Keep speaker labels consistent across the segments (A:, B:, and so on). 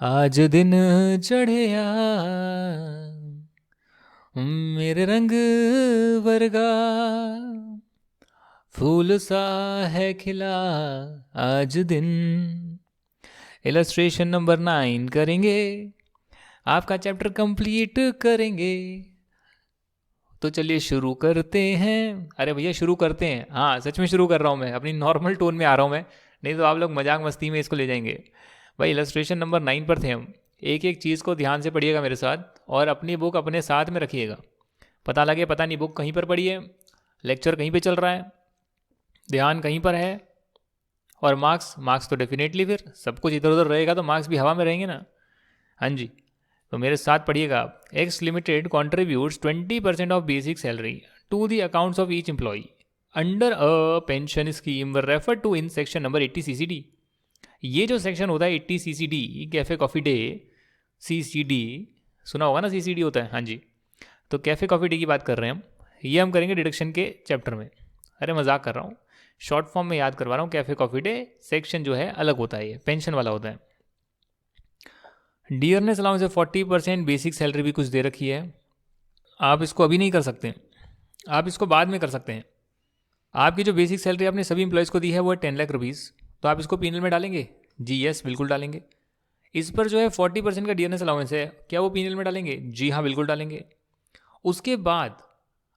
A: आज दिन चढ़िया मेरे रंग वर्गा फूल सा है खिला आज दिन। इलस्ट्रेशन नंबर 9 करेंगे, आपका चैप्टर कंप्लीट करेंगे। तो चलिए शुरू करते हैं। अरे भैया शुरू करते हैं, हाँ सच में शुरू कर रहा हूँ मैं, अपनी नॉर्मल टोन में आ रहा हूँ मैं, नहीं तो आप लोग मजाक मस्ती में इसको ले जाएंगे। भाई इलस्ट्रेशन नंबर 9 पर थे हम। एक एक चीज़ को ध्यान से पढ़िएगा मेरे साथ, और अपनी बुक अपने साथ में रखिएगा। पता लगे पता नहीं बुक कहीं पर पड़ी है, लेक्चर कहीं पे चल रहा है, ध्यान कहीं पर है, और मार्क्स मार्क्स तो डेफिनेटली फिर सब कुछ इधर उधर रहेगा तो मार्क्स भी हवा में रहेंगे ना। हाँ जी, तो मेरे साथ पढ़िएगा। X limited contributes 20% of basic salary to the accounts of each employee under a pension scheme refer to in section number 80 CCD। ये जो सेक्शन होता है 80 CCD, cafe coffee day, CCD सुना होगा ना, CCD होता है, हाँ जी। तो कैफ़े कॉफ़ी डे की बात कर रहे हैं हम, ये हम करेंगे डिडक्शन के चैप्टर में। अरे मजाक कर रहा हूँ, शॉर्ट फॉर्म में याद करवा रहा हूँ। कैफ़े कॉफ़ी डे सेक्शन जो है अलग होता है, ये पेंशन वाला होता है। डियरनेस अलाउंस है 40%, बेसिक सैलरी भी कुछ दे रखी है। आप इसको अभी नहीं कर सकते, आप इसको बाद में कर सकते हैं। आपकी जो बेसिक सैलरी आपने सभी इंप्लॉयज़ को दी है वो है 10 लाख रुपीज़, तो आप इसको पीनल में डालेंगे? जी यस, बिल्कुल डालेंगे। इस पर जो है 40% का डियरनेस अलाउंस है, क्या वो पीनल में डालेंगे? जी हाँ, बिल्कुल डालेंगे। उसके बाद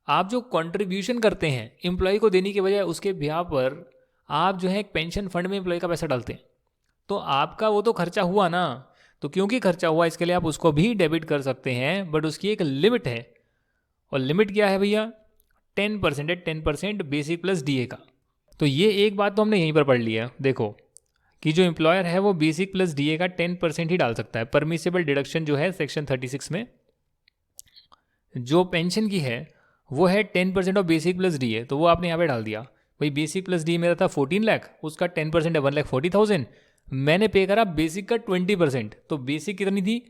A: आप जो कंट्रीब्यूशन करते हैं एम्प्लॉय को देने के बजाय, उसके ब्याह पर आप जो है एक पेंशन फंड में एम्प्लॉय का पैसा डालते हैं, तो आपका वो तो खर्चा हुआ ना। तो क्योंकि खर्चा हुआ इसके लिए आप उसको भी डेबिट कर सकते हैं, बट उसकी एक लिमिट है। और लिमिट क्या है भैया? 10% है, 10% बेसिक प्लस DA का। तो ये एक बात तो हमने यहीं पर पढ़ लिया, देखो कि जो एम्प्लॉयर है वो बेसिक प्लस DA का 10% ही डाल सकता है। परमिसेबल डिडक्शन जो है सेक्शन 36 में जो पेंशन की है वो है 10% ऑफ बेसिक प्लस DA, तो वो आपने यहाँ पे डाल दिया। भाई बेसिक प्लस DA मेरा था 14 लाख, उसका 10% है 1,40,000। मैंने पे करा बेसिक का 20%, तो बेसिक कितनी थी?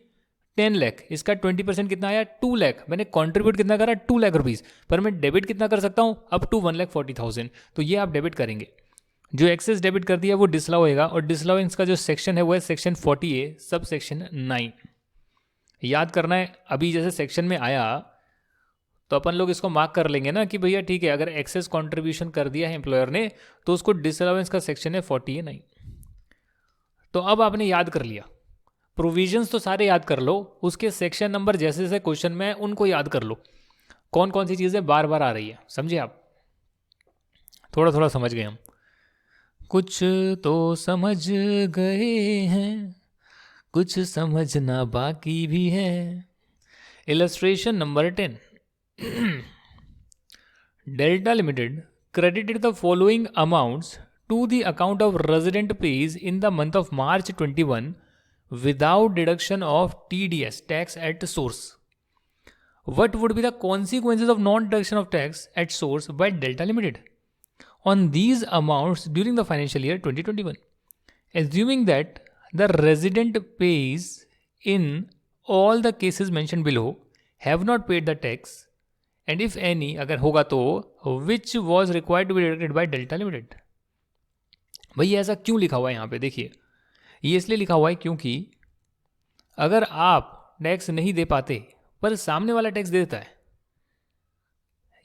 A: 10 लाख, इसका 20% कितना आया? 2 लाख। मैंने कंट्रीब्यूट कितना करा? 2 लाख रुपीज़, पर मैं डेबिट कितना कर सकता हूँ? Up to 1,40,000। तो ये आप डेबिट करेंगे। जो एक्सेस डेबिट कर दिया वो डिसलाउ होएगा, और डिसलाउंस का जो सेक्शन है वो है सेक्शन 40A सब सेक्शन 9। याद करना है, अभी जैसे सेक्शन में आया तो अपन लोग इसको मार्क कर लेंगे ना कि भैया ठीक है, अगर एक्सेस कंट्रीब्यूशन कर दिया है एम्प्लॉयर ने तो उसको डिसअलाउंस का सेक्शन है 40A 9। तो अब आपने याद कर लिया, प्रोविजंस तो सारे याद कर लो, उसके सेक्शन नंबर जैसे जैसे क्वेश्चन में उनको याद कर लो, कौन कौन सी चीज़ें बार बार आ रही है, समझे आप? थोड़ा थोड़ा समझ गए हम, कुछ तो समझ गए हैं, कुछ समझना बाकी भी है। Illustration number 10। Delta Limited credited the following amounts to the account of resident pays in the month of March 21 without deduction of TDS tax at source. What would be the consequences of non-deduction of tax at source by Delta Limited on these amounts during the financial year 2021? Assuming that the resident pays in all the cases mentioned below have not paid the tax, and if any अगर होगा तो which was required to be deducted by Delta limited. भैया ऐसा क्यों लिखा हुआ है यहाँ पे? देखिए ये इसलिए लिखा हुआ है क्योंकि अगर आप टैक्स नहीं दे पाते पर सामने वाला टैक्स दे देता है,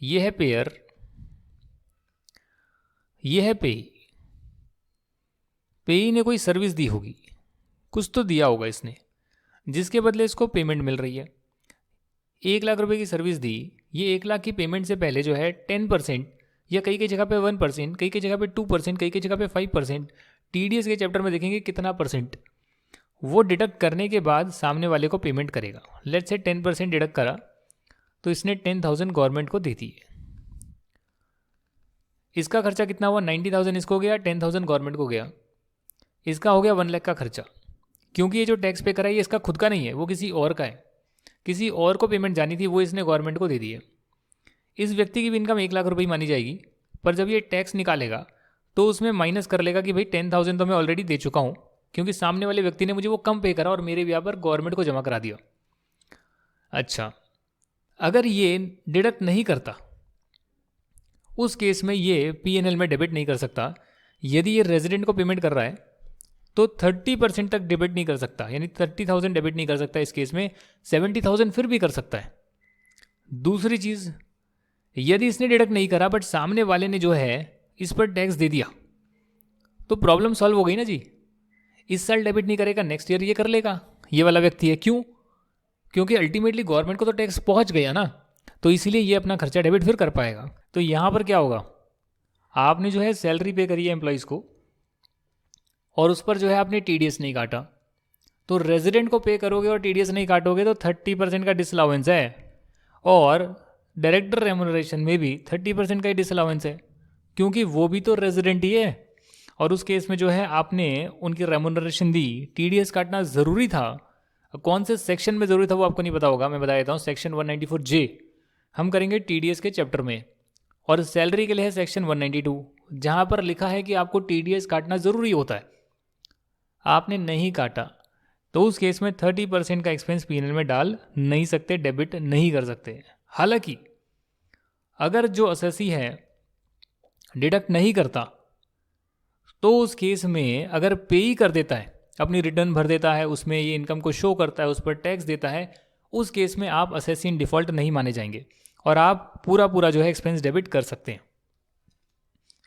A: ये है पेयर, ये है पेई। पेई ने कोई सर्विस दी होगी, कुछ तो दिया होगा इसने, जिसके बदले इसको पेमेंट मिल रही है। 1 लाख रुपए की सर्विस दी, ये 1 लाख की पेमेंट से पहले जो है 10% या कई कई जगह पे 1%, कई कई जगह पे 2%, कई कई जगह पे 5%, TDS के चैप्टर में देखेंगे कितना परसेंट, वो डिडक्ट करने के बाद सामने वाले को पेमेंट करेगा। लेट्स से 10% डिडक्ट करा तो इसने 10,000 गवर्नमेंट को दे दी है। इसका खर्चा कितना हुआ? 90,000 इसको गया, 10,000 गवर्नमेंट को गया, इसका हो गया 1 लाख का खर्चा। क्योंकि ये जो टैक्स पे करा है ये इसका खुद का नहीं है, वो किसी और का है, किसी और को पेमेंट जानी थी, वो इसने गवर्नमेंट को दे दी है। इस व्यक्ति की भी इनकम 1 लाख रुपये मानी जाएगी, पर जब ये टैक्स निकालेगा तो उसमें माइनस कर लेगा कि भाई 10,000 तो मैं ऑलरेडी दे चुका हूँ, क्योंकि सामने वाले व्यक्ति ने मुझे वो कम पे करा और मेरे ब्याह पर गवर्नमेंट को जमा करा दिया। अच्छा, अगर ये डिडक्ट नहीं करता उस केस में ये P&L में डेबिट नहीं कर सकता। यदि ये रेजिडेंट को पेमेंट कर रहा है तो 30% तक डेबिट नहीं कर सकता, यानी 30,000 डेबिट नहीं कर सकता। इस केस में 70,000 फिर भी कर सकता है। दूसरी चीज़, यदि इसने डिडक्ट नहीं करा बट सामने वाले ने जो है इस पर टैक्स दे दिया, तो प्रॉब्लम सॉल्व हो गई ना जी। इस साल डेबिट नहीं करेगा, नेक्स्ट ईयर ये कर लेगा, ये वाला व्यक्ति है। क्यों? क्योंकि अल्टीमेटली गवर्नमेंट को तो टैक्स पहुंच गया ना, तो इसीलिए ये अपना खर्चा डेबिट फिर कर पाएगा। तो यहाँ पर क्या होगा, आपने जो है सैलरी पे करी है एम्प्लॉयज़ को और उस पर जो है आपने TDS नहीं काटा, तो रेजिडेंट को पे करोगे और TDS नहीं काटोगे तो 30% का डिसअलाउंस है, और डायरेक्टर रेम्यूनरेशन में भी 30% का ही डिसअलाउंस है, क्योंकि वो भी तो रेजिडेंट ही है। और उस केस में जो है आपने उनकी रेम्यूनरेशन दी, TDS काटना ज़रूरी था। कौन से सेक्शन में ज़रूरी था वो आपको नहीं पता होगा, मैं बता देता हूँ। सेक्शन 194J हम करेंगे TDS के चैप्टर में, और सैलरी के लिए है सेक्शन 192, जहाँ पर लिखा है कि आपको TDS काटना ज़रूरी होता है। आपने नहीं काटा तो उस केस में 30% का एक्सपेंस P&L में डाल नहीं सकते, डेबिट नहीं कर सकते। हालांकि अगर जो असेसी है डिडक्ट नहीं करता, तो उस केस में अगर पे ही कर देता है, अपनी रिटर्न भर देता है, उसमें ये इनकम को शो करता है, उस पर टैक्स देता है, उस केस में आप असेसी इन डिफ़ॉल्ट नहीं माने जाएंगे और आप पूरा जो है एक्सपेंस डेबिट कर सकते हैं।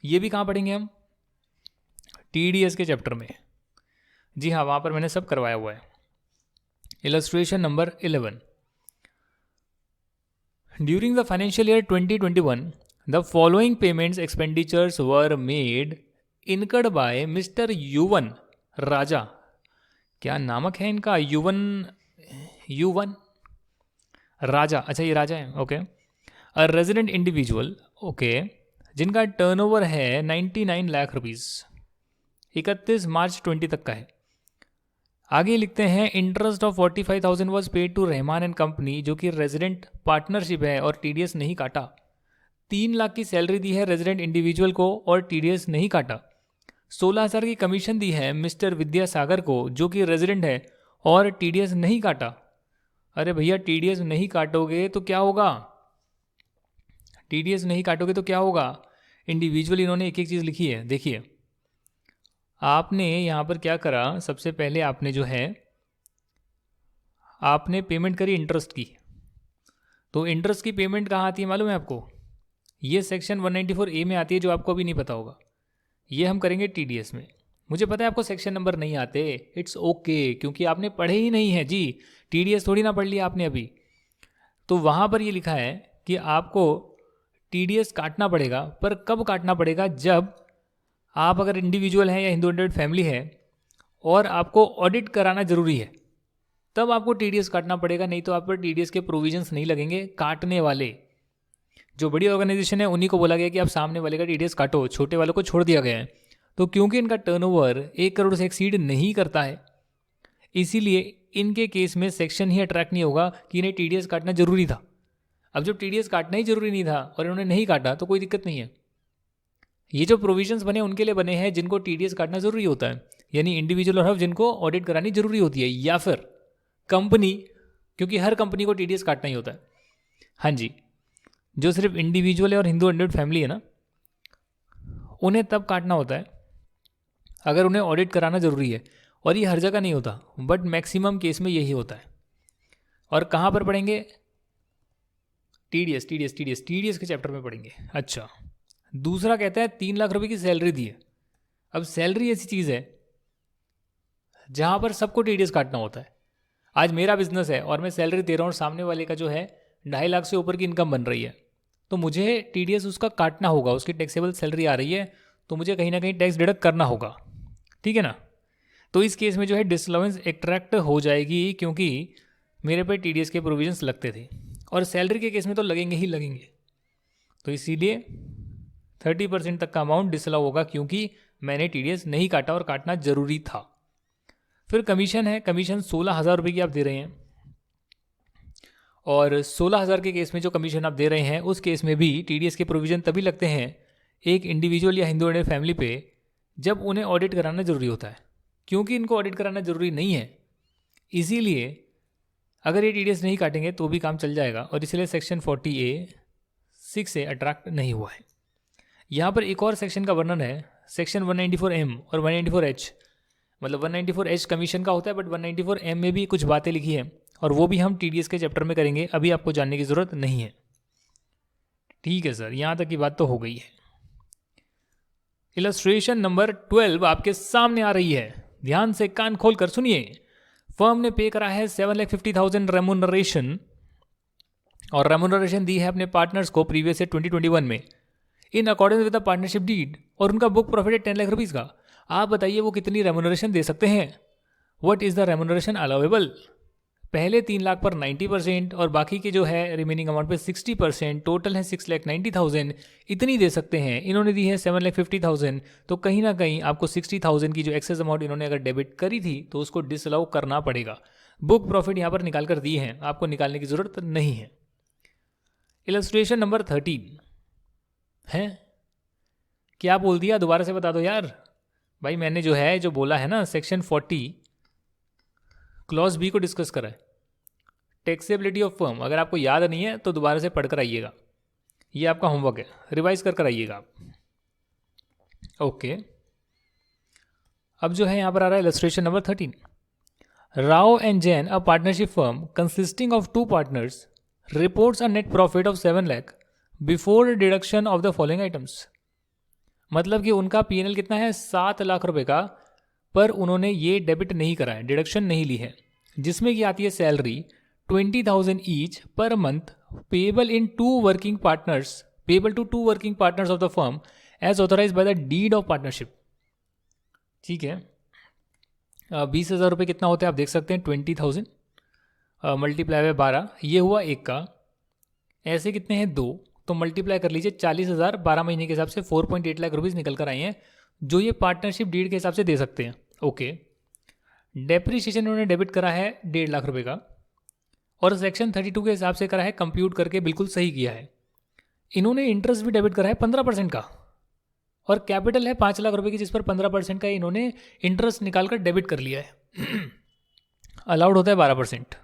A: ये भी कहाँ पढ़ेंगे हम? TDS के चैप्टर में। जी हाँ, वहाँ पर मैंने सब करवाया हुआ है। Illustration number 11। During the financial year 2021 the following payments expenditures were made incurred by mister Yuvan Raja. क्या नामक है इनका? युवन राजा। अच्छा, ये राजा है, okay. A resident individual, okay, जिनका टर्नओवर है 99 लाख रुपीज़, 31 मार्च 20 तक का है। आगे लिखते हैं interest of 45,000 was paid to Rahman and company, जो कि रेजिडेंट पार्टनरशिप है और TDS नहीं काटा। 3 लाख की सैलरी दी है रेजिडेंट इंडिविजुअल को और TDS नहीं काटा। 16,000 की कमीशन दी है मिस्टर विद्यासागर को, जो कि रेजिडेंट है और TDS नहीं काटा। अरे भैया, TDS नहीं काटोगे तो क्या होगा? TDS नहीं काटोगे तो क्या होगा? इंडिविजुअल इन्होंने एक एक चीज़ लिखी है, देखिए। आपने यहाँ पर क्या करा, सबसे पहले आपने जो है आपने पेमेंट करी इंटरेस्ट की। तो इंटरेस्ट की पेमेंट कहाँ आती है मालूम है आपको? ये सेक्शन 194A में आती है, जो आपको अभी नहीं पता होगा। ये हम करेंगे TDS में। मुझे पता है आपको सेक्शन नंबर नहीं आते, इट्स ओके, क्योंकि आपने पढ़े ही नहीं है जी। TDS थोड़ी ना पढ़ लिया आपने अभी। तो वहाँ पर ये लिखा है कि आपको TDS काटना पड़ेगा, पर कब काटना पड़ेगा? जब आप अगर इंडिविजुअल हैं या हिंदू अंडर फैमिली है और आपको ऑडिट कराना ज़रूरी है, तब आपको TDS काटना पड़ेगा। नहीं तो आप पर TDS के प्रोविजंस नहीं लगेंगे काटने वाले। जो बड़ी ऑर्गेनाइजेशन है उन्हीं को बोला गया कि आप सामने वाले का TDS काटो, छोटे वालों को छोड़ दिया गया है। तो क्योंकि इनका टर्नओवर 1 करोड़ से एक्सीड नहीं करता है, इसीलिए इनके केस में सेक्शन ही अट्रैक्ट नहीं होगा कि इन्हें TDS काटना जरूरी था। अब जब TDS काटना ही जरूरी नहीं था और इन्होंने नहीं काटा, तो कोई दिक्कत नहीं है। ये जो प्रोविजंस बने उनके लिए बने हैं जिनको TDS काटना जरूरी होता है, यानी इंडिविजुअल और हब जिनको ऑडिट करानी जरूरी होती है, या फिर कंपनी, क्योंकि हर कंपनी को TDS काटना ही होता है। हाँ जी, जो सिर्फ इंडिविजुअल है और हिंदू अंडर फैमिली है ना, उन्हें तब काटना होता है अगर उन्हें ऑडिट कराना ज़रूरी है। और ये हर जगह नहीं होता, बट मैक्सिमम केस में यही होता है। और कहाँ पर पढ़ेंगे? TDS के चैप्टर में पढ़ेंगे। अच्छा, दूसरा कहता है 3 लाख रुपए की सैलरी दी है। अब सैलरी ऐसी चीज़ है जहाँ पर सबको TDS काटना होता है। आज मेरा बिजनेस है और मैं सैलरी दे रहा हूँ, सामने वाले का जो है 2.5 लाख से ऊपर की इनकम बन रही है, तो मुझे TDS उसका काटना होगा। उसकी टैक्सेबल सैलरी आ रही है, तो मुझे कहीं ना कहीं टैक्स डिडक्ट करना होगा, ठीक है ना। तो इस केस में जो है डिसअलाउंस एक्ट्रैक्ट हो जाएगी, क्योंकि मेरे पे TDS के प्रोविजंस लगते थे, और सैलरी के केस में तो लगेंगे ही लगेंगे। तो इसीलिए 30% तक का अमाउंट डिसअलाउ होगा, क्योंकि मैंने TDS नहीं काटा और काटना जरूरी था। फिर कमीशन है, कमीशन 16,000 रुपये की आप दे रहे हैं, और 16,000 के केस में जो कमीशन आप दे रहे हैं उस केस में भी TDS के प्रोविजन तभी लगते हैं एक इंडिविजुअल या हिंदू अंडर फैमिली पे, जब उन्हें ऑडिट कराना जरूरी होता है। क्योंकि इनको ऑडिट कराना जरूरी नहीं है, इसीलिए अगर ये TDS नहीं काटेंगे तो भी काम चल जाएगा, और इसलिए सेक्शन 40A(6) से अट्रैक्ट नहीं हुआ है। यहाँ पर एक और सेक्शन का वर्णन है, सेक्शन 194M और 194H। मतलब 194H कमीशन का होता है, बट 194M में भी कुछ बातें लिखी है, और वो भी हम TDS के चैप्टर में करेंगे, अभी आपको जानने की ज़रूरत नहीं है। ठीक है सर, यहाँ तक की बात तो हो गई है। इलस्ट्रेशन नंबर 12 आपके सामने आ रही है, ध्यान से कान खोल कर सुनिए। फर्म ने पे करा है 7,50,000 रेमुनरेशन, और रेमुनरेशन दी है अपने पार्टनर्स को प्रीवियस ईयर 2021 में in accordance with the partnership deed, और उनका बुक प्रॉफिट है 10 लाख रुपीज़ का। आप बताइए वो कितनी रेमुनरेशन दे सकते हैं? What is the remuneration allowable? पहले 3 लाख पर 90% और बाकी के जो है रिमेनिंग अमाउंट पे 60%, टोटल है 6,90,000, इतनी दे सकते हैं। इन्होंने दी है 7,50,000, तो कहीं ना कहीं आपको 60,000 की जो एक्सेस अमाउंट इन्होंने अगर डेबिट करी थी तो उसको डिसअलाउ करना पड़ेगा। बुक प्रॉफिट यहाँ पर निकाल कर दिए हैं, आपको निकालने की ज़रूरत नहीं है। इलस्ट्रेशन नंबर 13 है, क्या बोल दिया दोबारा से बता दो यार। भाई मैंने जो है जो बोला है ना, सेक्शन 40 क्लॉज बी को डिस्कस करा है, टैक्सेबिलिटी ऑफ फर्म। अगर आपको याद नहीं है तो दोबारा से पढ़कर आइएगा, ये आपका होमवर्क है, रिवाइज कर आइएगा आप। ओके, अब जो है यहाँ पर आ रहा है illustration number 13। Rao and Jain, a partnership firm consisting of 2 partners, reports a net profit of 7 lakh before deduction of the following items. मतलब कि उनका P&L कितना है 7 लाख रुपए का, पर उन्होंने ये डेबिट नहीं करा है, डिडक्शन नहीं ली है, जिसमें कि आती है salary 20,000 each per month, payable in 2 working partners, payable to 2 working partners of the firm as authorise by the deed of partnership. ठीक है, 20,000 रुपये कितना होता है आप देख सकते हैं, 20,000 मल्टीप्लाई बाय 12, ये हुआ एक का, ऐसे कितने हैं 2, तो मल्टीप्लाई कर लीजिए 40,000 12 महीने के हिसाब से 4.8 लाख रुपीज़ निकल कर आए हैं, जो ये पार्टनरशिप डीड के हिसाब से दे सकते हैं। ओके, डेप्रीशिएशन उन्होंने डेबिट करा है 1.5 लाख रुपए का, और सेक्शन 32 के हिसाब से करा है, कंप्यूट करके बिल्कुल सही किया है। इन्होंने इंटरेस्ट भी डेबिट करा है 15% का, और कैपिटल है 5 लाख रुपए की, जिस पर 15% का इन्होंने इंटरेस्ट निकाल कर डेबिट कर लिया है। अलाउड होता है 12%।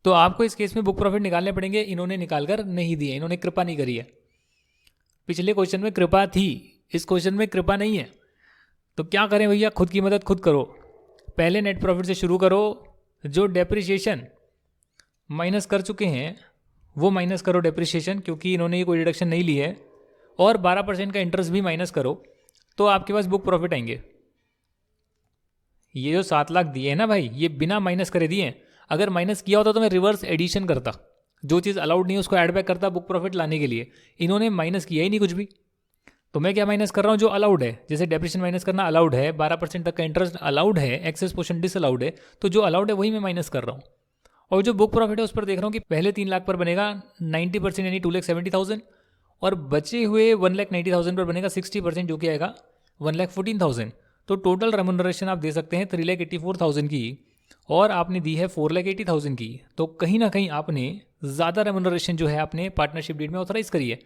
A: तो आपको इस केस में बुक प्रॉफिट निकालने पड़ेंगे, इन्होंने निकाल कर नहीं दिए, इन्होंने कृपा नहीं करी है। पिछले क्वेश्चन में कृपा थी, इस क्वेश्चन में कृपा नहीं है। तो क्या करें भैया, खुद की मदद खुद करो। पहले नेट प्रॉफिट से शुरू करो, जो डेप्रिसिएशन माइनस कर चुके हैं वो माइनस करो डेप्रिसिएशन, क्योंकि इन्होंने ये कोई डिडक्शन नहीं ली है, और 12% का इंटरेस्ट भी माइनस करो, तो आपके पास बुक प्रॉफिट आएंगे। ये जो 7 लाख दिए हैं ना भाई, ये बिना माइनस करे दिए हैं। अगर माइनस किया होता तो मैं रिवर्स एडिशन करता, जो चीज़ अलाउड नहीं है उसको ऐड बैक करता बुक प्रॉफिट लाने के लिए। इन्होंने माइनस किया ही नहीं कुछ भी, तो मैं क्या माइनस कर रहा हूँ, जो अलाउड है। जैसे डेप्रिसिएशन माइनस करना अलाउड है, 12% तक का इंटरेस्ट अलाउड है, एक्सेस पोर्शन डिसअलाउड है, तो जो अलाउड है वही मैं माइनस कर रहा हूँ। और जो बुक प्रॉफिट है उस पर देख रहा हूँ कि पहले 3 लाख पर बनेगा 90% यानी 2,70,000, और बचे हुए 1,90,000 पर बनेगा 60%, जो कि आएगा 1,14,000। तो टोटल रेमुनरेशन आप दे सकते हैं 3,84,000 की, और आपने दी है 4,80,000 की। तो कहीं ना कहीं आपने ज़्यादा रेमुनरेशन जो है आपने पार्टनरशिप डीड में ऑथराइज करी है,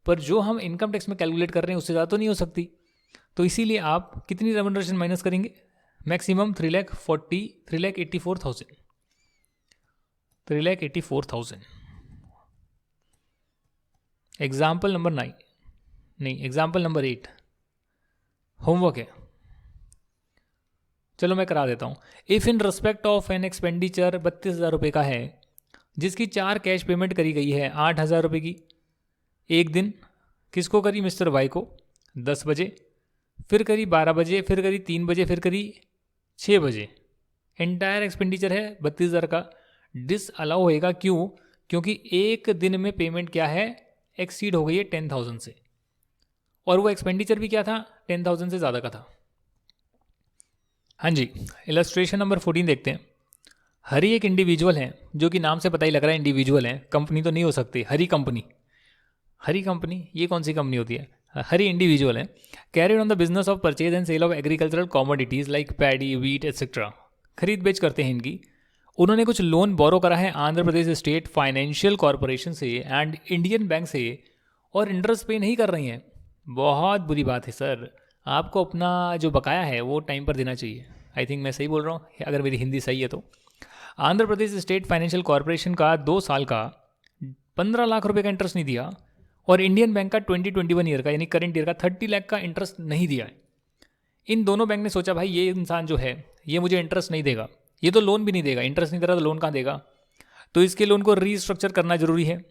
A: पर जो हम इनकम टैक्स में कैलकुलेट कर रहे हैं उससे ज़्यादा तो नहीं हो सकती। तो इसीलिए आप कितनी रेमुनरेशन माइनस करेंगे, मैक्सिमम 3,84,000। एग्जाम्पल नंबर 9 नहीं, एग्जाम्पल नंबर 8 होमवर्क है, चलो मैं करा देता हूँ। If in respect of an expenditure 32,000 रुपये का है, जिसकी 4 कैश पेमेंट करी गई है 8,000 रुपये की, एक दिन किसको करी, मिस्टर वाई को 10 बजे, फिर करी 12 बजे, फिर करी 3 बजे, फिर करी 6 बजे। एंटायर एक्सपेंडिचर है 32,000 का, डिस अलाउ होएगा। क्यों? क्योंकि एक दिन में पेमेंट क्या है, एक्सीड हो गई है 10,000 से, और वो एक्सपेंडिचर भी क्या था, 10,000 से ज़्यादा का था। हाँ जी, इलस्ट्रेशन नंबर 14 देखते हैं। हरी एक इंडिविजुअल है, जो कि नाम से पता ही लग रहा है इंडिविजुअल है, कंपनी तो नहीं हो सकती। हरी कंपनी, हरी कंपनी ये कौन सी कंपनी होती है, हरी इंडिविजुअल है। Carried on the business of purchase and sale of agricultural commodities like paddy, wheat etcetera, खरीद बेच करते हैं इनकी। उन्होंने कुछ लोन बोरो करा है Andhra Pradesh state financial corporation से एंड इंडियन बैंक से, और इंटरेस्ट पे नहीं कर रही हैं। बहुत बुरी बात है सर, आपको अपना जो बकाया है वो टाइम पर देना चाहिए। आई थिंक मैं सही बोल रहा हूँ, अगर मेरी हिंदी सही है तो। Andhra Pradesh state financial corporation का 2 साल का 15 लाख रुपए का इंटरेस्ट नहीं दिया, और इंडियन बैंक का 2021 ईयर का यानी करंट ईयर का 30 लाख का इंटरेस्ट नहीं दिया है। इन दोनों बैंक ने सोचा भाई ये इंसान जो है ये मुझे इंटरेस्ट नहीं देगा, ये तो लोन भी नहीं देगा, इंटरेस्ट नहीं दे रहा तो लोन कहाँ देगा, तो इसके लोन को रीस्ट्रक्चर करना जरूरी है।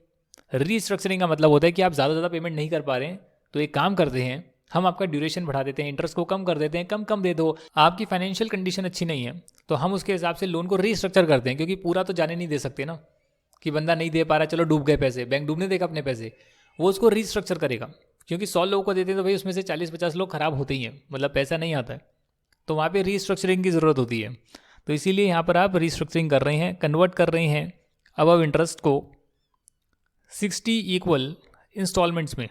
A: रीस्ट्रक्चरिंग का मतलब होता है कि आप ज़्यादा पेमेंट नहीं कर पा रहे हैं, तो एक काम करते हैं, हम आपका ड्यूरेशन बढ़ा देते हैं, इंटरेस्ट को कम कर देते हैं, कम दे दो, आपकी फाइनेंशियल कंडीशन अच्छी नहीं है तो हम उसके हिसाब से लोन को रीस्ट्रक्चर करते हैं, क्योंकि पूरा तो जाने नहीं दे सकते ना कि बंदा नहीं दे पा रहा, चलो डूब गए पैसे, बैंक डूबने देगा अपने पैसे, वो उसको रीस्ट्रक्चर करेगा। क्योंकि 100 लोगों को देते हैं तो भाई उसमें से 40-50 लोग खराब होते ही हैं, मतलब पैसा नहीं आता है, तो वहाँ पे रीस्ट्रक्चरिंग की ज़रूरत होती है। तो इसीलिए यहाँ पर आप रीस्ट्रक्चरिंग कर रहे हैं, कन्वर्ट कर रहे हैं अबव इंटरेस्ट को 60 इक्वल इंस्टॉलमेंट्स में,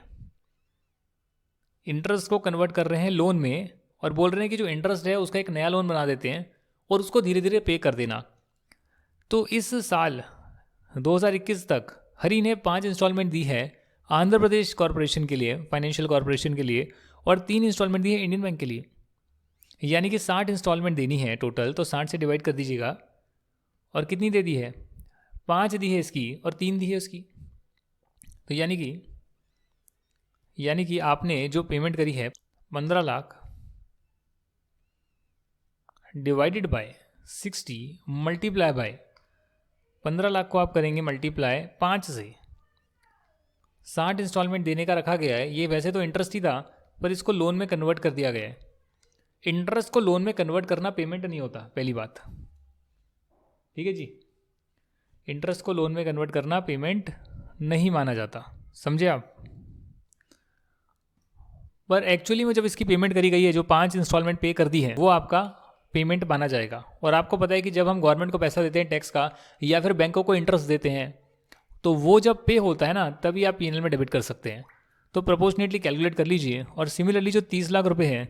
A: इंटरेस्ट को कन्वर्ट कर रहे हैं लोन में, और बोल रहे हैं कि जो इंटरेस्ट है उसका एक नया लोन बना देते हैं और उसको धीरे धीरे पे कर देना। तो इस साल 2021 तक हरी ने 5 इंस्टॉलमेंट दी है आंध्र प्रदेश कॉरपोरेशन के लिए, फाइनेंशियल कॉरपोरेशन के लिए, और 3 इंस्टॉलमेंट दी है इंडियन बैंक के लिए, यानी कि 60 इंस्टॉलमेंट देनी है टोटल। तो 60 से डिवाइड कर दीजिएगा, और कितनी दे दी है, 5 दी है इसकी और 3 दी है उसकी। तो यानी कि आपने जो पेमेंट करी है 15 lakh divided by 60 multiply by 15 lakh को आप करेंगे मल्टीप्लाई 5 से, 60 इंस्टॉलमेंट देने का रखा गया है। ये वैसे तो इंटरेस्ट ही था, पर इसको लोन में कन्वर्ट कर दिया गया है। इंटरेस्ट को लोन में कन्वर्ट करना पेमेंट नहीं होता, पहली बात, ठीक है जी। इंटरेस्ट को लोन में कन्वर्ट करना पेमेंट नहीं माना जाता, समझे आप। पर एक्चुअली में जब इसकी पेमेंट करी गई है, जो 5 इंस्टॉलमेंट पे कर दी है, वो आपका पेमेंट माना जाएगा। और आपको पता है कि जब हम गवर्नमेंट को पैसा देते हैं टैक्स का, या फिर बैंकों को इंटरेस्ट देते हैं, तो वो जब पे होता है ना, तभी आप पीएनएल में डेबिट कर सकते हैं। तो प्रोपोर्शनेटली कैलकुलेट कर लीजिए, और सिमिलरली जो 30 लाख रुपए है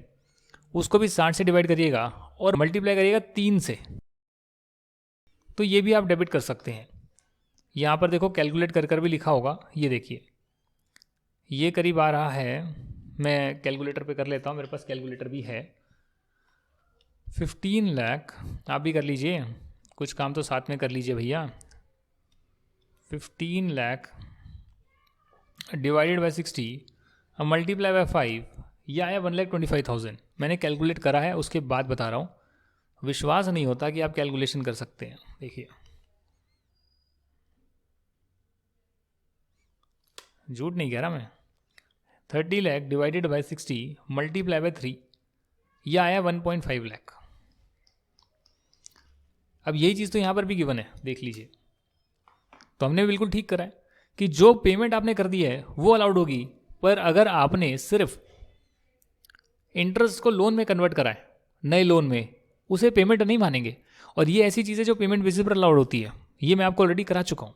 A: उसको भी 60 से डिवाइड करिएगा और मल्टीप्लाई करिएगा 3 से, तो ये भी आप डेबिट कर सकते हैं। यहाँ पर देखो कैलकुलेट कर भी लिखा होगा, ये देखिए, ये करीब आ रहा है, मैं कैलकुलेटर पे कर लेता हूँ, मेरे पास कैलकुलेटर भी है। 15 लाख, आप भी कर लीजिए, कुछ काम तो साथ में कर लीजिए भैया। 15 लाख डिवाइडेड बाय 60 और मल्टीप्लाई बाय 5, यह आया 1,25,000। मैंने कैलकुलेट करा है, उसके बाद बता रहा हूँ। विश्वास नहीं होता कि आप कैलकुलेशन कर सकते हैं, देखिए, झूठ नहीं कह रहा मैं। 30 lakh divided by 60 multiply by 3, यह आया 1.5 लाख। अब यही चीज़ तो यहाँ पर भी गिवन है, देख लीजिए। तो हमने बिल्कुल ठीक करा है कि जो पेमेंट आपने कर दी है वो अलाउड होगी, पर अगर आपने सिर्फ इंटरेस्ट को लोन में कन्वर्ट करा है, नए लोन में, उसे पेमेंट नहीं मानेंगे। और ये ऐसी चीज़ है जो पेमेंट बेसिस पर अलाउड होती है, ये मैं आपको ऑलरेडी करा चुका हूँ।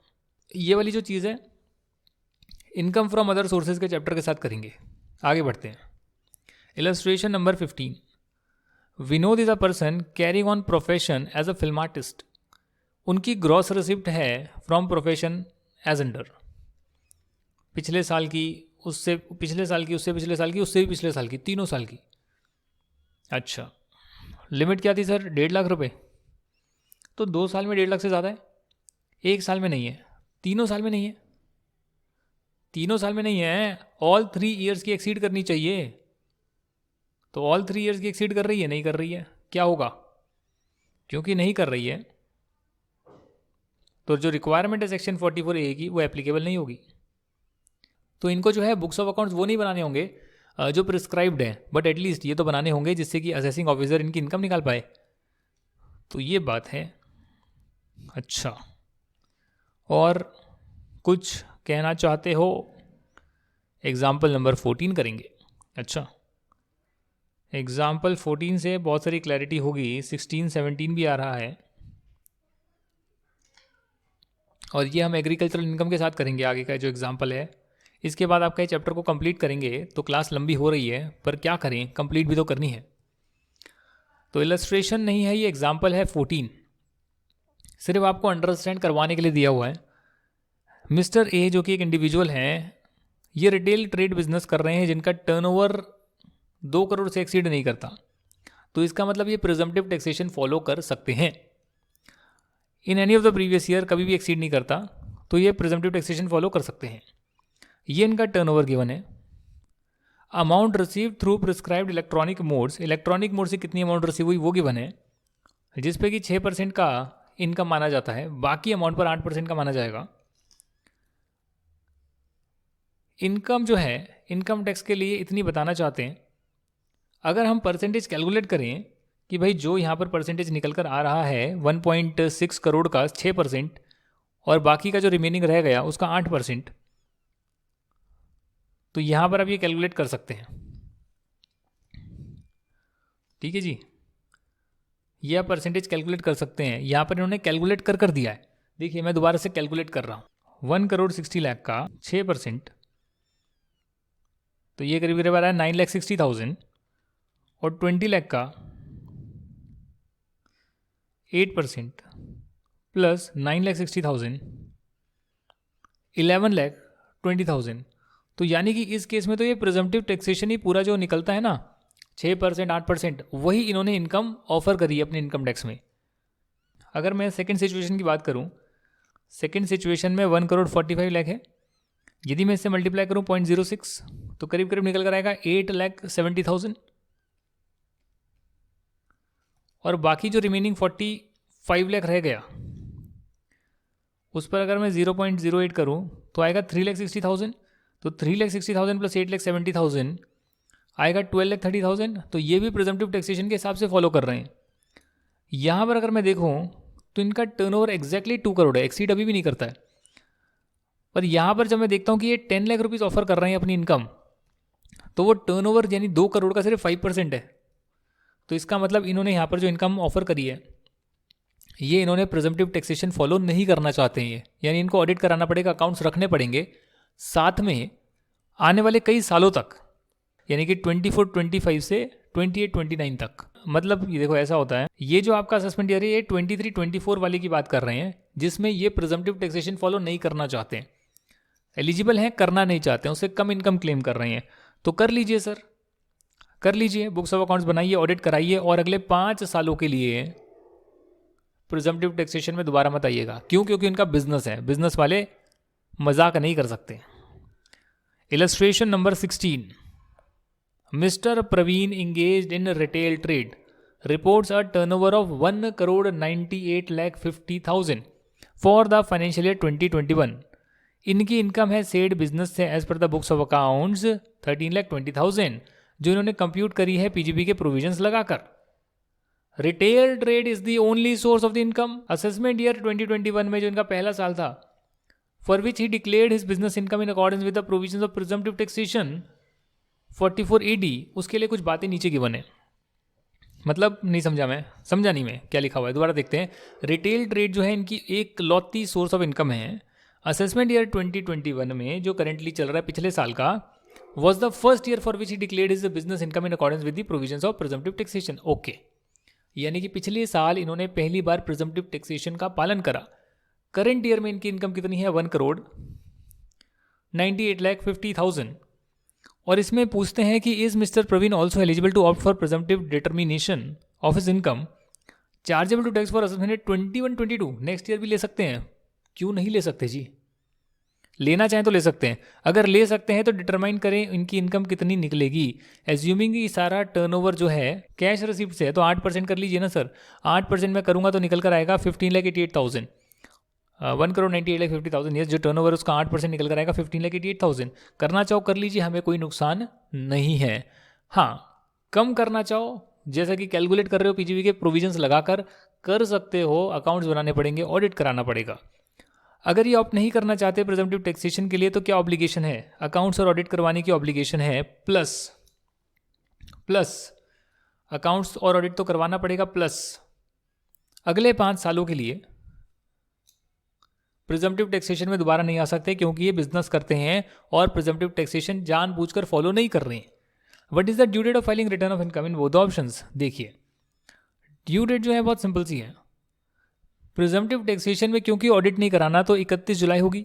A: ये वाली जो चीज़ है इनकम फ्रॉम अदर सोर्सेज के चैप्टर के साथ करेंगे। आगे बढ़ते हैं। Illustration number 15, Vinod is a person carrying on profession as a film artist. उनकी ग्रॉस रिसिप्ट है फ्रॉम प्रोफेशन एज अंडर, पिछले साल की, उससे पिछले साल की, उससे पिछले साल की, उससे भी पिछले साल की, तीनों साल की। अच्छा, लिमिट क्या थी सर? 1.5 लाख रुपए। तो 2 साल में 1.5 लाख से ज़्यादा है, 1 साल में नहीं है, तीनों साल में नहीं है, तीनों साल में नहीं है, ऑल 3 ईयर्स की एक्सीड करनी चाहिए। तो ऑल 3 ईयर्स की एक्सीड कर रही है, नहीं कर रही है, क्या होगा? क्योंकि नहीं कर रही है तो जो रिक्वायरमेंट है सेक्शन 44A की वो एप्लीकेबल नहीं होगी। तो इनको जो है बुक्स ऑफ अकाउंट्स वो नहीं बनाने होंगे जो प्रिस्क्राइब्ड हैं, बट एटलीस्ट ये तो बनाने होंगे जिससे कि असेसिंग ऑफिसर इनकी इनकम निकाल पाए। तो ये बात है। अच्छा, और कुछ कहना चाहते हो? एग्जाम्पल नंबर 14 करेंगे। अच्छा, एग्जाम्पल 14 से बहुत सारी क्लैरिटी होगी। 16, 17 भी आ रहा है, और ये हम एग्रीकल्चरल इनकम के साथ करेंगे आगे का जो एग्जाम्पल है। इसके बाद आपका ये चैप्टर को कंप्लीट करेंगे। तो क्लास लंबी हो रही है, पर क्या करें, कंप्लीट भी तो करनी है। तो इलस्ट्रेशन नहीं है, ये एग्जाम्पल है 14, सिर्फ आपको अंडरस्टैंड करवाने के लिए दिया हुआ है। मिस्टर ए जो कि एक इंडिविजुअल हैं, ये रिटेल ट्रेड बिजनेस कर रहे हैं जिनका टर्नओवर 2 करोड़ से एक्सीड नहीं करता। तो इसका मतलब ये प्रिजम्पटिव टैक्सेशन फॉलो कर सकते हैं। In any of the previous year कभी भी एक्सीड नहीं करता, तो ये प्रिजम्पटिव टैक्सेशन फॉलो कर सकते हैं। ये इनका टर्नओवर गिवन है। Amount receive through prescribed electronic modes, electronic mode से कितनी अमाउंट रिसीव हुई वो गिवन है, जिस पे कि 6% का इनकम माना जाता है, बाकी अमाउंट पर 8% का माना जाएगा। इनकम जो है इनकम टैक्स के लिए इतनी बताना चाहते हैं। अगर हम परसेंटेज कैलकुलेट करें कि भाई जो यहाँ पर परसेंटेज निकल कर आ रहा है 1.6 करोड़ का 6% और बाकी का जो रिमेनिंग रह गया उसका 8%, तो यहाँ पर आप ये कैलकुलेट कर सकते हैं। ठीक है जी, ये आप परसेंटेज कैलकुलेट कर सकते हैं। यहाँ पर इन्होंने कैलकुलेट कर कर दिया है। देखिए मैं दोबारा से कैलकुलेट कर रहा हूँ। 1,60,00,000 का 6%, तो ये करीब करीब आ रहा है 9,60,000, और 20 लाख का 8% प्लस 9,60,000 11,20,000। तो यानी कि इस केस में तो ये प्रिजम्पटिव टैक्सेशन ही पूरा जो निकलता है ना 6% 8%, वही इन्होंने इनकम ऑफर करी है अपने इनकम टैक्स में। अगर मैं सेकंड सिचुएशन की बात करूं, सेकंड सिचुएशन में 1,45,00,000 है। यदि मैं इससे मल्टीप्लाई करूं 0.06 तो करीब करीब निकल कर आएगा 8,70,000, और बाकी जो रिमेनिंग 45 लाख रह गया उस पर अगर मैं 0.08 करूं तो आएगा 3,60,000। तो 3,60,000 प्लस 8,70,000 आएगा 12,30,000। तो ये भी प्रिजम्पटिव टैक्सेशन के हिसाब से फॉलो कर रहे हैं। यहाँ पर अगर मैं देखूँ तो इनका टर्नओवर एग्जैक्टली 2 करोड़ है, एक्सीड अभी भी नहीं करता है। पर यहाँ पर जब मैं देखता हूँ कि ये 10 लाख रुपीज़ ऑफर कर रहे हैं अपनी इनकम, तो वो टर्नओवर यानी 2 करोड़ का सिर्फ 5% है। तो इसका मतलब इन्होंने यहाँ पर जो इनकम ऑफर करी है ये इन्होंने प्रिजम्पटिव टैक्सेशन फॉलो नहीं करना चाहते हैं ये, यानी इनको ऑडिट कराना पड़ेगा, अकाउंट्स रखने पड़ेंगे साथ में आने वाले कई सालों तक, यानी कि 24-25 से 28-29 तक। मतलब ये देखो ऐसा होता है, ये जो आपका असेसमेंट ईयर है ये 23-24 वाले की बात कर रहे हैं, जिसमें ये प्रिजम्पटिव टैक्सेशन फॉलो नहीं करना चाहते हैं, एलिजिबल हैं करना नहीं चाहते हैं, उससे कम इनकम क्लेम कर रहे हैं। तो कर लीजिए सर, कर लीजिए, बुक्स ऑफ अकाउंट्स बनाइए, ऑडिट कराइए, और अगले 5 सालों के लिए प्रिजम्पटिव टैक्सेशन में दोबारा मत आइएगा। क्यों? क्योंकि उनका बिजनेस है, बिजनेस वाले मजाक नहीं कर सकते। Illustration number 16, mister Praveen engaged in retail trade, reports a turnover of 1,98,50,000 for the financial year 2021। इनकी इनकम है सेड बिजनेस से as per the books of accounts 13,20,000, जो इन्होंने कंप्यूट करी है पीजीबी के प्रोविजंस लगाकर। Retail trade is the only source of the income. Assessment year 2021 में जो इनका पहला साल था, for which he declared his business income in accordance with the provisions of presumptive taxation 44 AD, उसके लिए कुछ बातें नीचे गिवन है। मतलब नहीं समझा नहीं मैं क्या लिखा हुआ है, दोबारा देखते हैं। रिटेल ट्रेड जो है इनकी एक लौती सोर्स ऑफ इनकम है। असेसमेंट ईयर 2021 में जो करेंटली चल रहा है पिछले साल का, was the first year for which he declared his business income in accordance with the provisions of presumptive taxation. Okay, यानी कि पिछले साल इन्होंने पहली बार प्रिजम्पटिव टैक्सेशन का पालन करा। करंट ईयर में इनकी इनकम कितनी है? 1,98,50,000। और इसमें पूछते हैं कि is mister Praveen also eligible to opt for presumptive determination of his income chargeable to tax for assessment 21-22। Next year भी ले सकते हैं, क्यों नहीं ले सकते जी? लेना चाहें तो ले सकते हैं। अगर ले सकते हैं तो डिटरमाइन करें इनकी इनकम कितनी निकलेगी। एज्यूमिंग कि सारा टर्नओवर जो है कैश रिसिप्ट से है, तो 8% कर लीजिए ना सर। 8% में करूंगा तो निकल कर आएगा 15,88,000, 1,98,50,000। यस, जो टर्नओवर उसका 8% निकल कर आएगा 15,88,000। करना चाहो कर लीजिए, हमें कोई नुकसान नहीं है। हाँ, कम करना चाहो जैसा कि कैलकुलेट कर रहे हो पीजीबी के प्रोविजंस लगाकर कर सकते हो, अकाउंट्स बनाने पड़ेंगे, ऑडिट कराना पड़ेगा। अगर ये ऑप्ट नहीं करना चाहते प्रिजम्पटिव टैक्सेशन के लिए तो क्या ऑब्लिगेशन है? अकाउंट्स और ऑडिट करवाने की ऑब्लिगेशन है, प्लस अकाउंट्स और ऑडिट तो करवाना पड़ेगा, प्लस अगले 5 सालों के लिए प्रिजम्पटिव टैक्सेशन में दोबारा नहीं आ सकते, क्योंकि ये बिजनेस करते हैं और प्रिजम्पटिव टैक्सेशन जानबूझकर फॉलो नहीं कर रहे हैं। What is the due date of filing return of income in both options? देखिए, ड्यू डेट जो है बहुत सिंपल सी है। प्रिजम्पटिव टैक्सेशन में क्योंकि ऑडिट नहीं कराना तो 31 जुलाई होगी।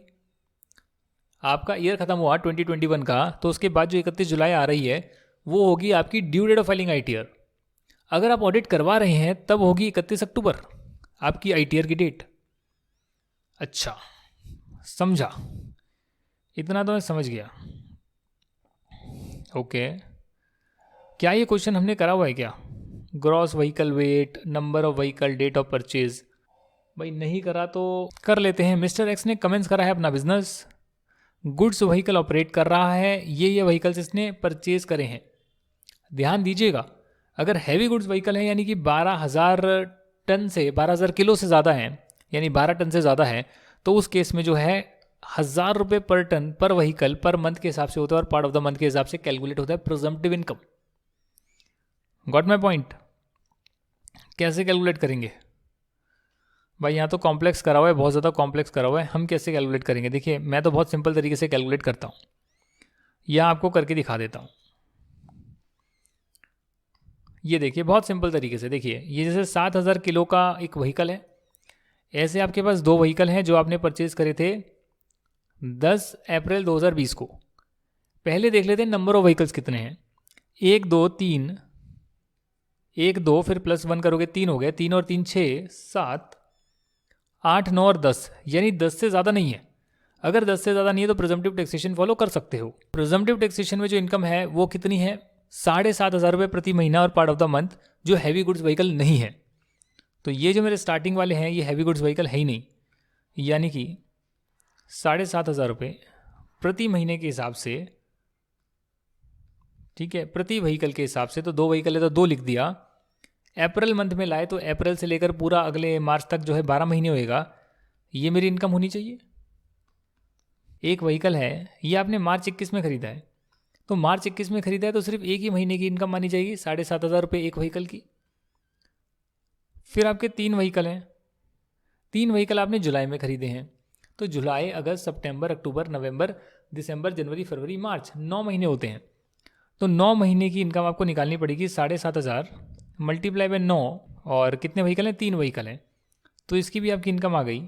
A: आपका ईयर खत्म हुआ 2021 का, तो उसके बाद जो 31 जुलाई आ रही है वो होगी आपकी due date of filing ITR. अगर आप ऑडिट करवा रहे हैं तब होगी 31 अक्टूबर आपकी आईटीआर की डेट। अच्छा, समझा, इतना तो मैं समझ गया। ओके, क्या ये क्वेश्चन हमने करा हुआ है क्या? Gross vehicle weight, number of vehicle, date of purchase. भाई नहीं करा तो कर लेते हैं। मिस्टर एक्स ने कमेंट्स करा है अपना बिजनेस, गुड्स व्हीकल ऑपरेट कर रहा है, ये व्हीकल्स इसने परचेज करे हैं। ध्यान दीजिएगा, अगर हैवी गुड्स व्हीकल है यानी कि 12,000 टन से 12,000 किलो से ज़्यादा है, यानी 12 टन से ज़्यादा है, तो उस केस में जो है 1,000 रुपये पर टन पर व्हीकल पर मंथ के हिसाब से होता है और पार्ट ऑफ द मंथ के हिसाब से कैलकुलेट होता है presumptive income. Got my point? कैसे कैलकुलेट करेंगे भाई? यहाँ तो कॉम्प्लेक्स करा हुआ है, बहुत ज़्यादा कॉम्प्लेक्स करा हुआ है। हम कैसे कैलकुलेट करेंगे? देखिए, मैं तो बहुत सिंपल तरीके से कैलकुलेट करता हूँ, यह आपको करके दिखा देता हूँ। ये देखिए, बहुत सिंपल तरीके से देखिए, ये जैसे 7,000 किलो का एक व्हीकल है, ऐसे आपके पास दो व्हीकल हैं जो आपने परचेज करे थे 10 अप्रैल 2020 को। पहले देख लेते हैं नंबर ऑफ व्हीकल्स कितने हैं। 1 2 3, 1 2 फिर +1 करोगे 3 हो गए, 3 और 3 6 7 8 9 और 10, यानी 10 से ज़्यादा नहीं है। अगर 10 से ज़्यादा नहीं है तो प्रिजम्पटिव टैक्सेशन फॉलो कर सकते हो। प्रिजम्पटिव टैक्सेशन में जो इनकम है वो कितनी है? 7,500 रुपये प्रति महीना और पार्ट ऑफ द मंथ, जो हैवी गुड्स व्हीकल नहीं है। तो ये जो मेरे स्टार्टिंग वाले हैं ये हैवी गुड्स व्हीकल है ही नहीं, यानी कि 7,500 रुपये प्रति महीने के हिसाब से, ठीक है, प्रति व्हीकल के हिसाब से। तो दो व्हीकल है तो 2 लिख दिया। अप्रैल मंथ में लाए तो अप्रैल से लेकर पूरा अगले मार्च तक जो है 12 महीने होएगा, ये मेरी इनकम होनी चाहिए। एक व्हीकल है, ये आपने मार्च 21 में खरीदा है, तो मार्च 21 में खरीदा है तो सिर्फ एक ही महीने की इनकम मानी जाएगी 7,500 रुपये एक व्हीकल की। फिर आपके 3 व्हीकल हैं, 3 व्हीकल आपने जुलाई में खरीदे हैं, तो जुलाई अगस्त सितंबर अक्टूबर नवंबर दिसंबर जनवरी फरवरी मार्च, 9 महीने होते हैं। तो 9 महीने की इनकम आपको निकालनी पड़ेगी 7,500 मल्टीप्लाई बाय 9, और कितने व्हीकल हैं? 3 व्हीकल हैं, तो इसकी भी आपकी इनकम आ गई।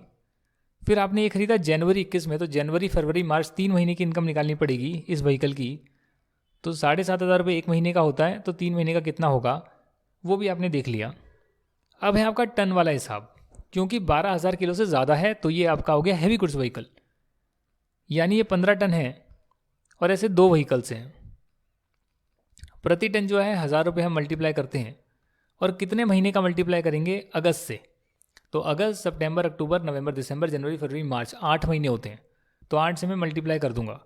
A: फिर आपने ये खरीदा जनवरी 21 में, तो जनवरी फरवरी मार्च 3 महीने की इनकम निकालनी पड़ेगी इस व्हीकल की। तो 7,500 रुपये एक महीने का होता है, तो 3 महीने का कितना होगा वो भी आपने देख लिया। अब है आपका टन वाला हिसाब, क्योंकि 12,000 किलो से ज़्यादा है तो ये आपका हो गया हैवी गुड्स व्हीकल, यानी ये 15 टन है और ऐसे 2 व्हीकल्स हैं। प्रति टन जो है 1,000 रुपये हम मल्टीप्लाई करते हैं, और कितने महीने का मल्टीप्लाई करेंगे? अगस्त से। तो अगस्त सितंबर अक्टूबर नवंबर दिसंबर जनवरी फरवरी मार्च, 8 महीने होते हैं, तो 8 से मैं मल्टीप्लाई कर दूंगा,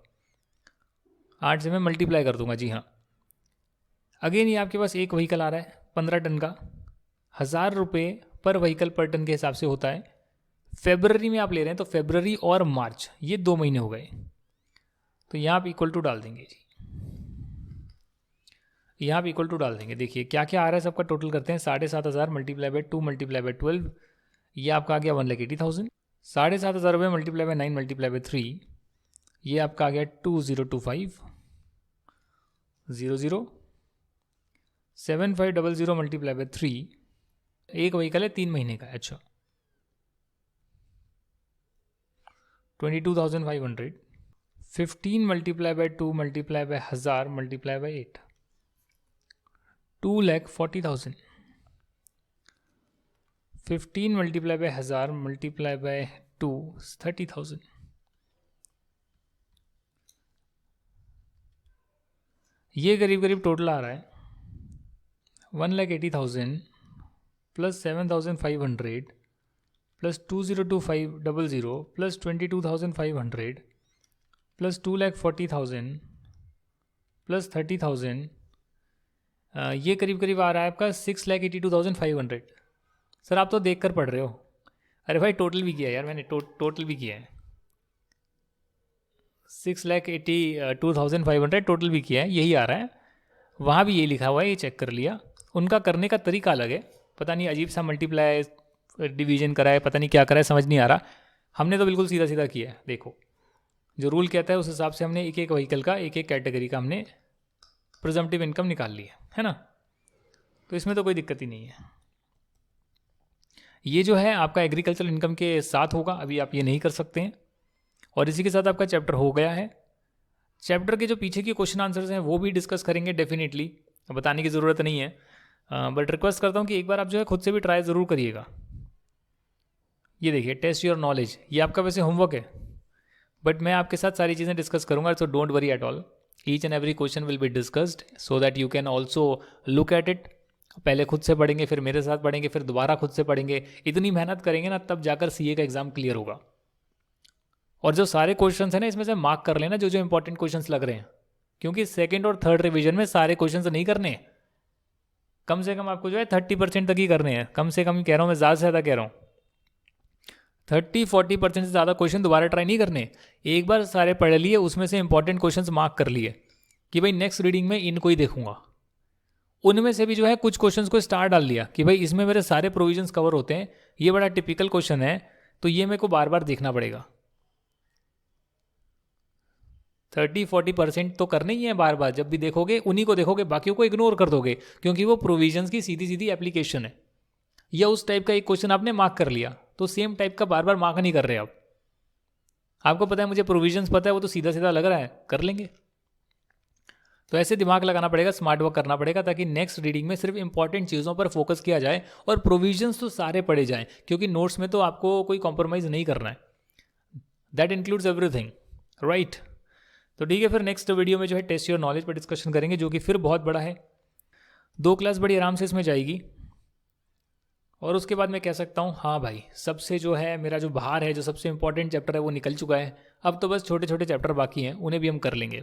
A: 8 से मैं मल्टीप्लाई कर दूंगा, जी हाँ। अगेन ये आपके पास एक व्हीकल आ रहा है 15 टन का, 1,000 रुपये पर व्हीकल पर टन के हिसाब से होता है। फेब्रवरी में आप ले रहे हैं तो फेब्रवरी और मार्च ये 2 महीने हो गए, तो यहाँ आप इक्वल टू डाल देंगे जी, यहाँ आप इक्वल टू डाल देंगे। देखिए क्या क्या आ रहा है, सबका टोटल करते हैं। 7,500 मल्टीप्लाई बाय 2 मल्टीप्लाई बाय 12, ये आपका आ गया 1,80,000। 7,500 रुपये मल्टीप्लाई बाय 9 मल्टीप्लाई बाय 3, ये आपका आ गया 2025 00 7500 मल्टीप्लाई बाय 3, एक व्हीकल है 3 महीने का। अच्छा 22,500, 15 multiply by 2 multiply by 1,000 multiply by 8, 2,40,000। 15 multiply by 1,000 multiply by 2 30,000। ये करीब करीब टोटल आ रहा है 1,80,000 plus 7,500 plus 202500 plus 22,500 plus 2,40,000 plus 30,000, ये करीब करीब आ रहा है आपका 6,82,500। सर आप तो देख कर पढ़ रहे हो। अरे भाई टोटल भी किया है यार मैंने, टोटल भी किया है, 6,82,500 टोटल भी किया है, यही आ रहा है। वहाँ भी यही लिखा हुआ है, ये चेक कर लिया। उनका करने का तरीका अलग है, पता नहीं अजीब सा मल्टीप्लाई डिवीजन करा है, पता नहीं क्या करा है, समझ नहीं आ रहा। हमने तो बिल्कुल सीधा सीधा किया है। देखो जो रूल कहता है उस हिसाब से हमने एक एक व्हीकल का, एक एक कैटेगरी का हमने प्रिजम्पटिव इनकम निकाल ली है ना। तो इसमें तो कोई दिक्कत ही नहीं है। ये जो है आपका एग्रीकल्चरल इनकम के साथ होगा, अभी आप ये नहीं कर सकते हैं। और इसी के साथ आपका चैप्टर हो गया है। चैप्टर के जो पीछे के क्वेश्चन आंसर्स हैं वो भी डिस्कस करेंगे डेफिनेटली, बताने की ज़रूरत नहीं है, बट रिक्वेस्ट करता हूँ कि एक बार आप जो है खुद से भी ट्राई ज़रूर करिएगा। ये देखिए टेस्ट योर नॉलेज, ये आपका वैसे होमवर्क है, बट मैं आपके साथ सारी चीज़ें डिस्कस करूँगा, so don't worry at all. Each and every question will be discussed so that you can also look at it. पहले खुद से पढ़ेंगे, फिर मेरे साथ पढ़ेंगे, फिर दोबारा खुद से पढ़ेंगे। इतनी मेहनत करेंगे ना तब जाकर सीए का एग्जाम क्लियर होगा। और जो सारे क्वेश्चन है ना इसमें से मार्क कर लेना जो जो इंपॉर्टेंट क्वेश्चन लग रहे हैं, क्योंकि सेकेंड और थर्ड रिविजन में सारे क्वेश्चन नहीं करने हैं। कम से कम आपको जो है 30% तक ही करने हैं। कम से कम कह रहा हूँ मैं, ज़्यादा से ज़्यादा कह रहा हूँ। 30-40% से ज़्यादा क्वेश्चन दोबारा ट्राई नहीं करने। एक बार सारे पढ़ लिए, उसमें से इंपॉर्टेंट क्वेश्चंस मार्क कर लिए कि भाई नेक्स्ट रीडिंग में इनको ही देखूंगा। उनमें से भी जो है कुछ क्वेश्चंस को स्टार डाल लिया कि भाई इसमें मेरे सारे प्रोविजंस कवर होते हैं, ये बड़ा टिपिकल क्वेश्चन है तो ये मेरे को बार बार देखना पड़ेगा। 30-40% तो करने ही है बार बार। जब भी देखोगे उन्हीं को देखोगे, बाकियों को इग्नोर कर दोगे, क्योंकि वो प्रोविजंस की सीधी सीधी एप्लीकेशन है। या उस टाइप का एक क्वेश्चन आपने मार्क कर लिया तो सेम टाइप का बार बार मार्क नहीं कर रहे आप। आपको पता है मुझे प्रोविजंस पता है, वो तो सीधा सीधा लग रहा है, कर लेंगे। तो ऐसे दिमाग लगाना पड़ेगा, स्मार्ट वर्क करना पड़ेगा, ताकि नेक्स्ट रीडिंग में सिर्फ इंपॉर्टेंट चीज़ों पर फोकस किया जाए और प्रोविजंस तो सारे पढ़े जाएं, क्योंकि नोट्स में तो आपको कोई कॉम्प्रोमाइज़ नहीं करना है। That includes everything, right. तो ठीक है, फिर नेक्स्ट वीडियो में जो है टेस्ट योर नॉलेज पर डिस्कशन करेंगे, जो कि फिर बहुत बड़ा है। 2 क्लास बड़ी आराम से इसमें जाएगी। और उसके बाद मैं कह सकता हूँ हाँ भाई, सबसे जो है मेरा जो भार है, जो सबसे इंपॉर्टेंट चैप्टर है वो निकल चुका है। अब तो बस छोटे छोटे चैप्टर बाकी हैं, उन्हें भी हम कर लेंगे।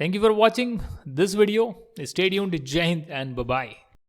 A: Thank you for watching this video. Stay tuned. जय हिंद एंड बाय बाय।